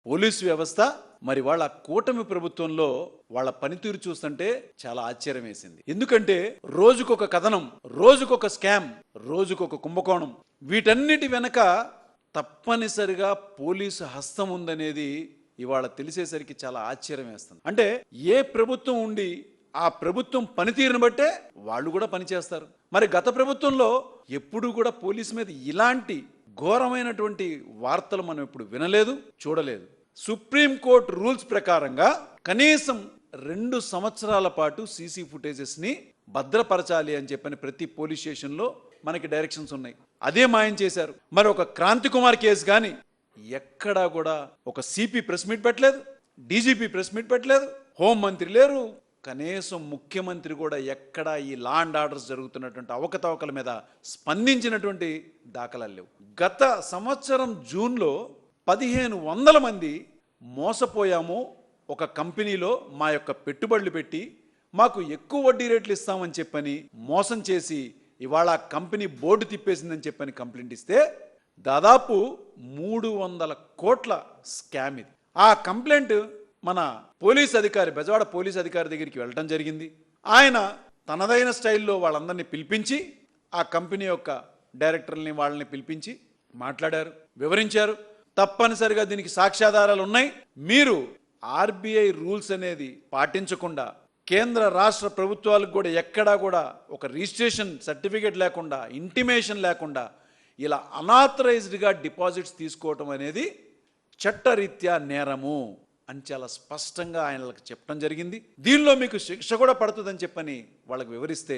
Police వ్యవస్థ మరి వాళ్ళ కూటమి ప్రభుత్వంలో వాళ్ళ పనితీరు చూస్తుంటే చాలా ఆశ్చర్యం వేసింది. ఎందుకంటే రోజుకొక కథనం, రోజుకొక స్కామ్, రోజుకొక కుంభకోణం, వీటన్నిటి వెనక తప్పనిసరిగా పోలీసు హస్తం ఉందనేది ఇవాళ తెలిసేసరికి చాలా ఆశ్చర్యం వేస్తుంది. అంటే ఏ ప్రభుత్వం ఉండి ఆ ప్రభుత్వం పనితీరును బట్టే వాళ్ళు కూడా పనిచేస్తారు. మరి గత ప్రభుత్వంలో ఎప్పుడూ కూడా పోలీసు మీద ఇలాంటి ఘోరమైనటువంటి వార్తలు మనం ఇప్పుడు వినలేదు, చూడలేదు. సుప్రీంకోర్టు రూల్స్ ప్రకారంగా కనీసం 2 సంవత్సరాల పాటు సీసీ ఫుటేజెస్ని భద్రపరచాలి అని చెప్పని ప్రతి పోలీస్ స్టేషన్లో మనకి డైరెక్షన్స్ ఉన్నాయి. అదే మాయం చేశారు. మరి ఒక క్రాంతి కుమార్ కేసు కానీ ఎక్కడా కూడా ఒక సిపి ప్రెస్ మీట్ పెట్టలేదు, డీజీపీ ప్రెస్ మీట్ పెట్టలేదు, హోంమంత్రి లేరు, కనీసం ముఖ్యమంత్రి కూడా ఎక్కడా ఈ లా అండ్ ఆర్డర్స్ జరుగుతున్నటువంటి అవకతవకల మీద స్పందించినటువంటి దాఖలాలు లేవు. గత సంవత్సరం జూన్లో 1500 మంది మోసపోయాము, ఒక కంపెనీలో మా యొక్క పెట్టుబడులు పెట్టి మాకు ఎక్కువ వడ్డీ రేట్లు ఇస్తామని చెప్పని మోసం చేసి ఇవాళ కంపెనీ బోర్డు తిప్పేసిందని చెప్పని కంప్లైంట్ ఇస్తే దాదాపు 300 కోట్ల స్కామ్ ఇది. ఆ కంప్లైంట్ మన పోలీస్ అధికారి, బెజవాడ పోలీస్ అధికారి దగ్గరికి వెళ్ళటం జరిగింది. ఆయన తనదైన స్టైల్లో వాళ్ళందరినీ పిలిపించి ఆ కంపెనీ యొక్క డైరెక్టర్ని వాళ్ళని పిలిపించి మాట్లాడారు, వివరించారు. తప్పనిసరిగా దీనికి సాక్ష్యాధారాలు ఉన్నాయి. మీరు ఆర్బీఐ రూల్స్ అనేది పాటించకుండా, కేంద్ర రాష్ట్ర ప్రభుత్వాలకు కూడా ఎక్కడా కూడా ఒక రిజిస్ట్రేషన్ సర్టిఫికేట్ లేకుండా, ఇంటిమేషన్ లేకుండా ఇలా అనాథరైజ్డ్గా డిపాజిట్స్ తీసుకోవటం అనేది చట్టరీత్యా నేరము అని చాలా స్పష్టంగా ఆయనలకు చెప్పడం జరిగింది. దీనిలో మీకు శిక్ష కూడా పడుతుందని చెప్పని వాళ్ళకి వివరిస్తే